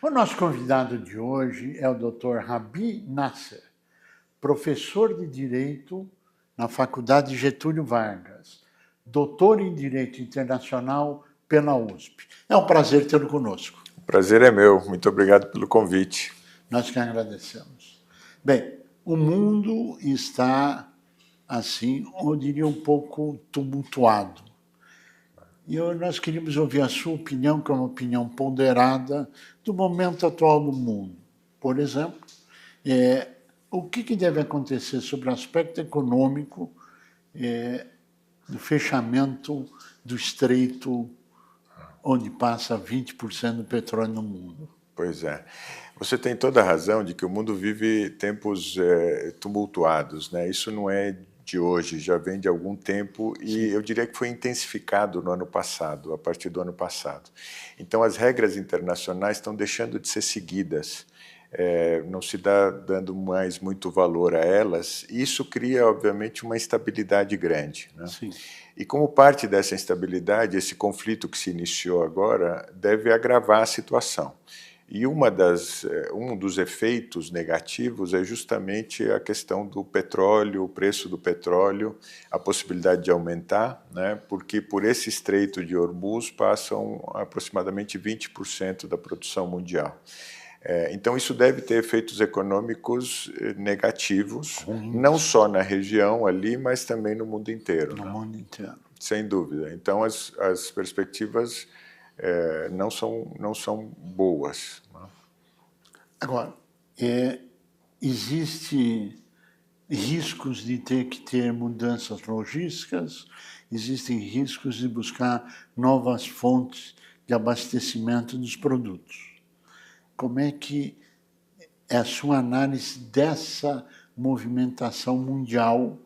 O nosso convidado de hoje é o Dr. Rabi Nasser, professor de Direito na Faculdade Getúlio Vargas, doutor em Direito Internacional pela USP. É um prazer tê-lo conosco. O prazer é meu. Muito obrigado pelo convite. Nós que agradecemos. Bem, o mundo está, assim, eu diria, um pouco tumultuado. E nós queríamos ouvir a sua opinião, que é uma opinião ponderada do momento atual do mundo. Por exemplo, o que deve acontecer sobre o aspecto econômico do fechamento do estreito onde passa 20% do petróleo no mundo? Pois é. Você tem toda a razão de que o mundo vive tempos tumultuados, né? Isso não é de hoje, já vem de algum tempo e eu diria que foi intensificado no ano passado, a partir do ano passado. Então as regras internacionais estão deixando de ser seguidas, não se dá dando mais muito valor a elas, e isso cria, obviamente, uma instabilidade grande, né? Sim. E como parte dessa instabilidade, esse conflito que se iniciou agora deve agravar a situação. E um dos efeitos negativos é justamente a questão do petróleo, o preço do petróleo, a possibilidade de aumentar, né? Porque por esse estreito de Hormuz passam aproximadamente 20% da produção mundial. Então isso deve ter efeitos econômicos negativos, não só na região ali, mas também no mundo inteiro. No mundo inteiro. Sem dúvida. Então as perspectivas não são boas. Agora, existe riscos de ter mudanças logísticas, existem riscos de buscar novas fontes de abastecimento dos produtos. Como é que é a sua análise dessa movimentação mundial,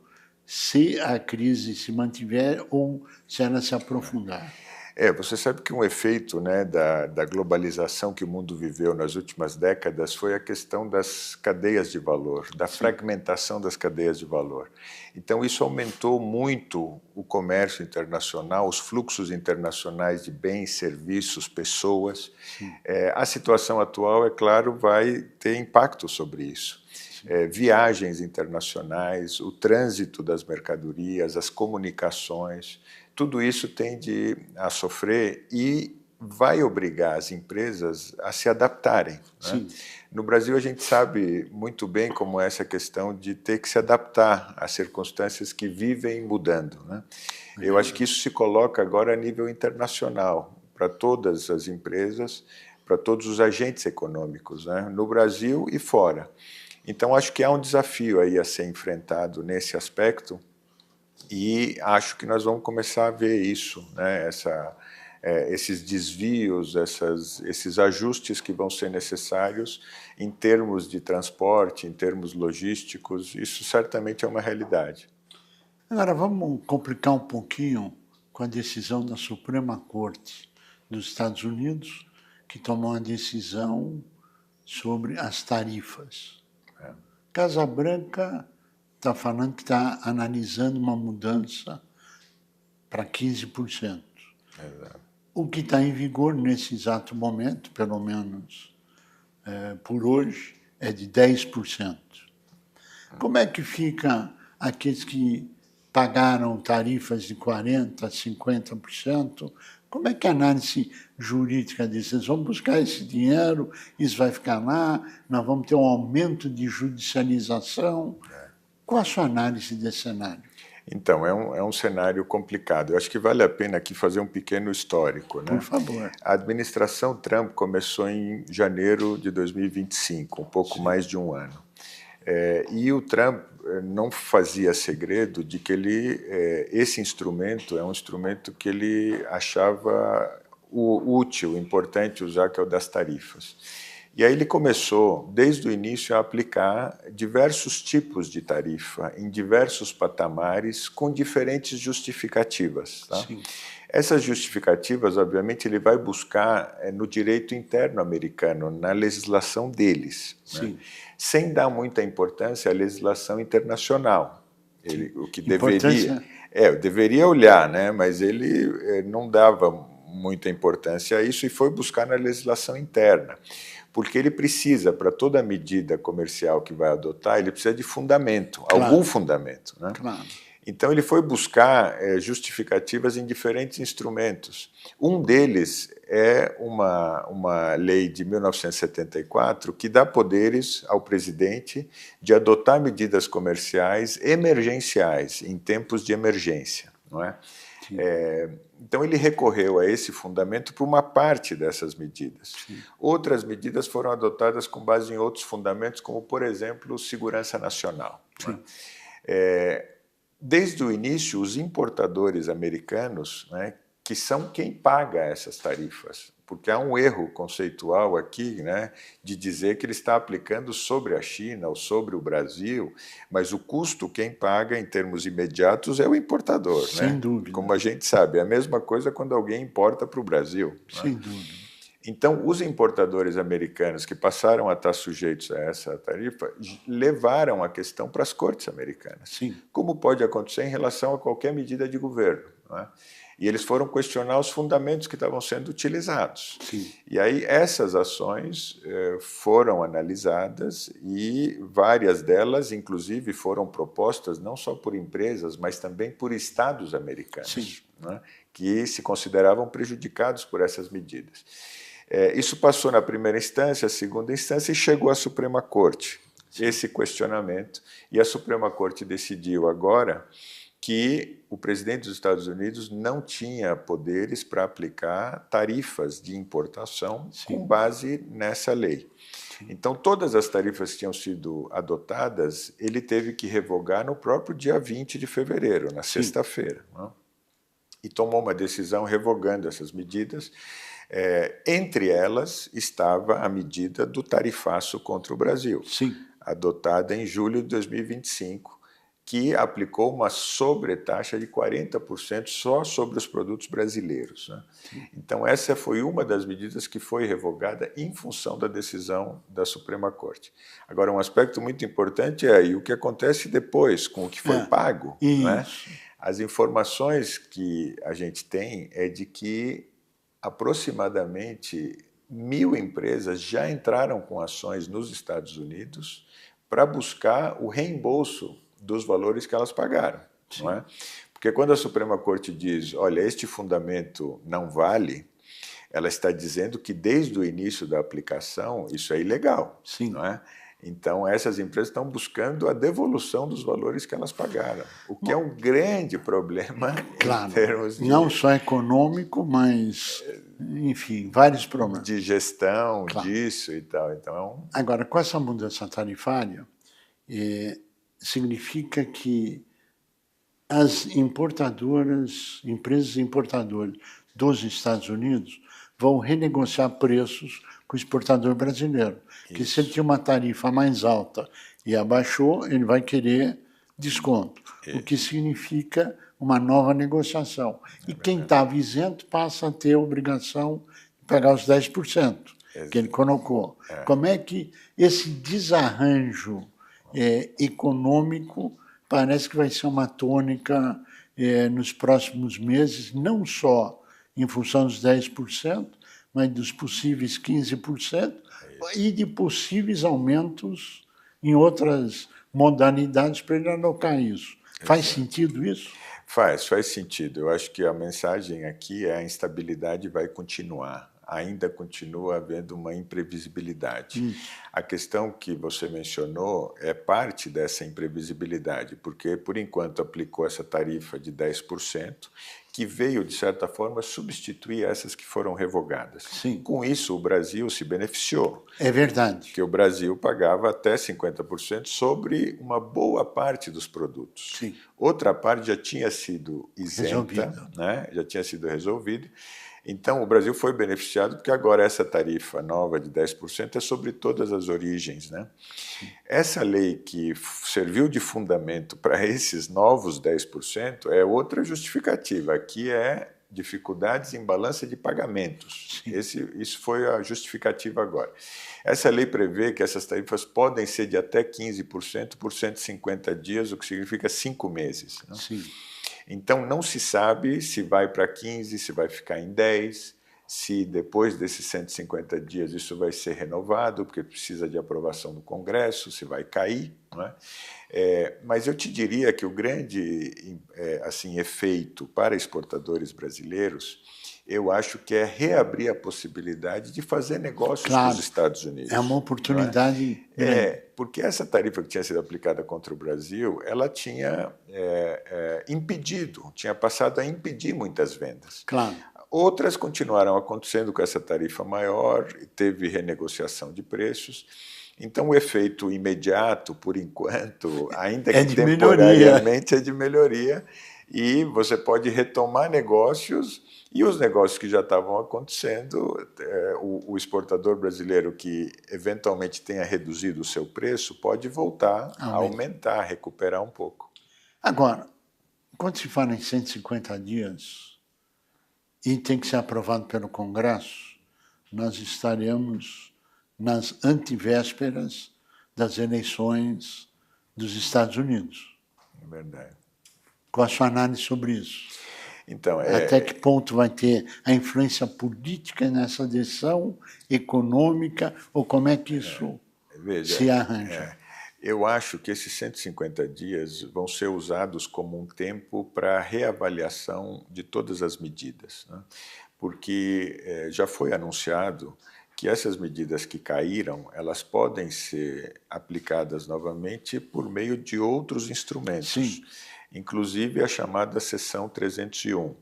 se a crise se mantiver ou se ela se aprofundar? Você sabe que um efeito, né, da globalização que o mundo viveu nas últimas décadas foi a questão das cadeias de valor, da fragmentação das cadeias de valor. Então isso aumentou muito o comércio internacional, os fluxos internacionais de bens, serviços, pessoas. A situação atual, é claro, vai ter impacto sobre isso. Viagens internacionais, o trânsito das mercadorias, as comunicações, tudo isso tende a sofrer e vai obrigar as empresas a se adaptarem, né? No Brasil, a gente sabe muito bem como é essa questão de ter que se adaptar às circunstâncias que vivem mudando, né? Eu acho que isso se coloca agora a nível internacional, para todas as empresas, para todos os agentes econômicos, né? No Brasil e fora. Então, acho que há um desafio aí a ser enfrentado nesse aspecto, e acho que nós vamos começar a ver isso, né? Esses desvios, esses ajustes que vão ser necessários em termos de transporte, em termos logísticos, isso certamente é uma realidade. Agora, vamos complicar um pouquinho com a decisão da Suprema Corte dos Estados Unidos, que tomou uma decisão sobre as tarifas. Casa Branca está falando que está analisando uma mudança para 15%. Exato. O que está em vigor nesse exato momento, pelo menos por hoje, é de 10%. Como é que fica aqueles que pagaram tarifas de 40%, 50%? Como é que é a análise jurídica disso? Eles vão buscar esse dinheiro, isso vai ficar lá, nós vamos ter um aumento de judicialização. Qual a sua análise desse cenário? Então, é um cenário complicado. Eu acho que vale a pena aqui fazer um pequeno histórico, né? Por favor. A administração Trump começou em janeiro de 2025, um pouco mais de um ano. E o Trump não fazia segredo de que esse instrumento é um instrumento que ele achava útil, importante usar, que é o das tarifas. E aí ele começou, desde o início, a aplicar diversos tipos de tarifa, em diversos patamares, com diferentes justificativas, tá? Sim. Essas justificativas, obviamente, ele vai buscar no direito interno americano, na legislação deles, né? Sem dar muita importância à legislação internacional. O que deveria olhar, né? Mas ele não dava muita importância a isso e foi buscar na legislação interna, porque ele precisa, para toda medida comercial que vai adotar, ele precisa de fundamento, algum fundamento, né? Claro. Então ele foi buscar justificativas em diferentes instrumentos. Um deles é uma lei de 1974 que dá poderes ao presidente de adotar medidas comerciais emergenciais em tempos de emergência, não é? Então ele recorreu a esse fundamento para uma parte dessas medidas. Sim. Outras medidas foram adotadas com base em outros fundamentos, como, por exemplo, segurança nacional. Não é? Desde o início, os importadores americanos, né, que são quem paga essas tarifas, porque há um erro conceitual aqui, né, de dizer que ele está aplicando sobre a China ou sobre o Brasil, mas o custo quem paga em termos imediatos é o importador. Sem né? dúvida. Como a gente sabe, é a mesma coisa quando alguém importa para o Brasil. Sem né? dúvida. Então, os importadores americanos que passaram a estar sujeitos a essa tarifa levaram a questão para as cortes americanas, Sim. como pode acontecer em relação a qualquer medida de governo. Não é? E eles foram questionar os fundamentos que estavam sendo utilizados. Sim. E aí essas ações foram analisadas e várias delas, inclusive, foram propostas não só por empresas, mas também por estados americanos, né, que se consideravam prejudicados por essas medidas. Isso passou na primeira instância, a segunda instância e chegou à Suprema Corte, esse questionamento. E a Suprema Corte decidiu agora que o presidente dos Estados Unidos não tinha poderes para aplicar tarifas de importação com base nessa lei. Então, todas as tarifas que tinham sido adotadas, ele teve que revogar no próprio dia 20 de fevereiro, na sexta-feira. Né? E tomou uma decisão revogando essas medidas. Entre elas estava a medida do tarifaço contra o Brasil, adotada em julho de 2025, que aplicou uma sobretaxa de 40% só sobre os produtos brasileiros. Né? Então, essa foi uma das medidas que foi revogada em função da decisão da Suprema Corte. Agora, um aspecto muito importante é aí o que acontece depois com o que foi pago. Né? As informações que a gente tem é de que aproximadamente 1.000 empresas já entraram com ações nos Estados Unidos para buscar o reembolso dos valores que elas pagaram. Não é? Porque quando a Suprema Corte diz, olha, este fundamento não vale, ela está dizendo que desde o início da aplicação isso é ilegal. Não é? Então, essas empresas estão buscando a devolução dos valores que elas pagaram, o que é um grande problema em termos de... Não só econômico, mas, enfim, vários problemas. De gestão disso e tal. Então, Agora, com essa mudança tarifária, significa que as importadoras, empresas importadoras dos Estados Unidos vão renegociar preços com o exportador brasileiro. Porque se ele tinha uma tarifa mais alta e abaixou, ele vai querer desconto, o que significa uma nova negociação. E quem estava isento passa a ter a obrigação de pagar os 10% que ele colocou. Como é que esse desarranjo econômico parece que vai ser uma tônica nos próximos meses, não só em função dos 10%, mas dos possíveis 15% e de possíveis aumentos em outras modalidades para ele alocar isso. Faz sentido isso? Faz sentido. Eu acho que a mensagem aqui é a instabilidade vai continuar. Ainda continua havendo uma imprevisibilidade. A questão que você mencionou é parte dessa imprevisibilidade, porque, por enquanto, aplicou essa tarifa de 10%, que veio, de certa forma, substituir essas que foram revogadas. Com isso, o Brasil se beneficiou. É verdade. Porque o Brasil pagava até 50% sobre uma boa parte dos produtos. Outra parte já tinha sido isenta, né? Já tinha sido resolvida. Então, o Brasil foi beneficiado porque agora essa tarifa nova de 10% é sobre todas as origens. Né? Essa lei que serviu de fundamento para esses novos 10% é outra justificativa. Aqui é dificuldades em balança de pagamentos. Isso foi a justificativa agora. Essa lei prevê que essas tarifas podem ser de até 15% por 150 dias, o que significa 5 meses. Né? Então, não se sabe se vai para 15, se vai ficar em 10, se depois desses 150 dias isso vai ser renovado, porque precisa de aprovação do Congresso, se vai cair, não é? Mas eu te diria que o grande assim, efeito para exportadores brasileiros, eu acho que é reabrir a possibilidade de fazer negócios com os Estados Unidos. É uma oportunidade grande. Porque essa tarifa que tinha sido aplicada contra o Brasil, ela tinha impedido, tinha passado a impedir muitas vendas. Claro. Outras continuaram acontecendo com essa tarifa maior, teve renegociação de preços. Então, o efeito imediato, por enquanto, ainda que temporariamente, é de melhoria, e você pode retomar negócios, e os negócios que já estavam acontecendo, o exportador brasileiro que eventualmente tenha reduzido o seu preço pode voltar a aumentar, recuperar um pouco. Agora, quando se fala em 150 dias e tem que ser aprovado pelo Congresso, nós estaremos nas antevésperas das eleições dos Estados Unidos. É verdade. Qual a sua análise sobre isso? Então, até que ponto vai ter a influência política nessa decisão econômica, ou como é que isso se arranja? Eu acho que esses 150 dias vão ser usados como um tempo para reavaliação de todas as medidas, né? Porque já foi anunciado que essas medidas que caíram, elas podem ser aplicadas novamente por meio de outros instrumentos. Sim. Inclusive a chamada seção 301,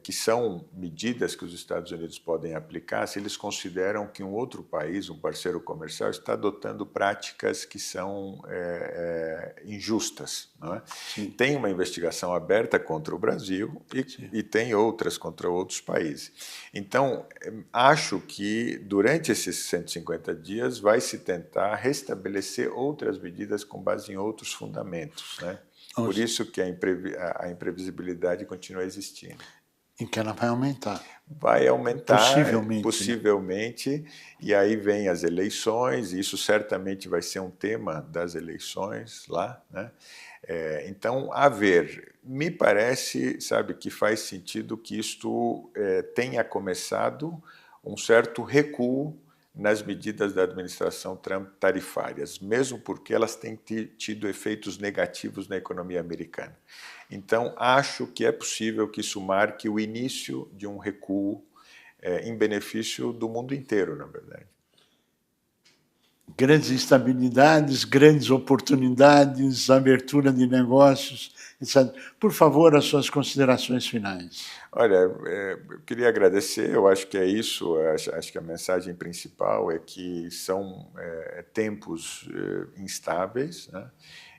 que são medidas que os Estados Unidos podem aplicar se eles consideram que um outro país, um parceiro comercial, está adotando práticas que são injustas, não é? Tem uma investigação aberta contra o Brasil e tem outras contra outros países. Então, acho que durante esses 150 dias vai se tentar restabelecer outras medidas com base em outros fundamentos, né? Por isso que a imprevisibilidade continua existindo. E que ela vai aumentar. Vai aumentar, possivelmente, né? E aí vem as eleições, e isso certamente vai ser um tema das eleições lá, né? Então, a ver, me parece, sabe, que faz sentido que isto tenha começado um certo recuo nas medidas da administração Trump tarifárias, mesmo porque elas têm tido efeitos negativos na economia americana. Então, acho que é possível que isso marque o início de um recuo em benefício do mundo inteiro, na verdade. Grandes instabilidades, grandes oportunidades, abertura de negócios, etc. Por favor, as suas considerações finais. Olha, eu queria agradecer, eu acho que é isso, acho que a mensagem principal é que são tempos instáveis, né,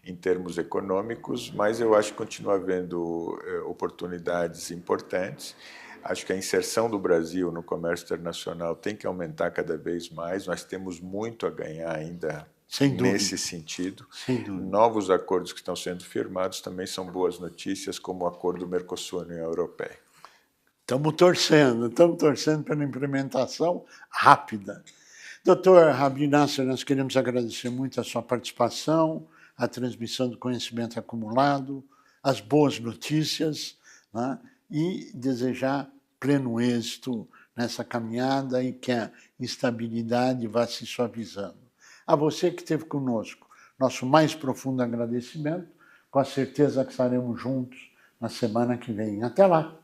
em termos econômicos, mas eu acho que continua havendo oportunidades importantes. Acho que a inserção do Brasil no comércio internacional tem que aumentar cada vez mais, nós temos muito a ganhar ainda nesse sentido. Novos acordos que estão sendo firmados também são boas notícias, como o acordo Mercosul-União Europeia. Estamos torcendo pela implementação rápida. Doutor Rabin Nasser, nós queremos agradecer muito a sua participação, a transmissão do conhecimento acumulado, as boas notícias, né? E desejar pleno êxito nessa caminhada e que a instabilidade vá se suavizando. A você que esteve conosco, nosso mais profundo agradecimento, com a certeza que estaremos juntos na semana que vem. Até lá!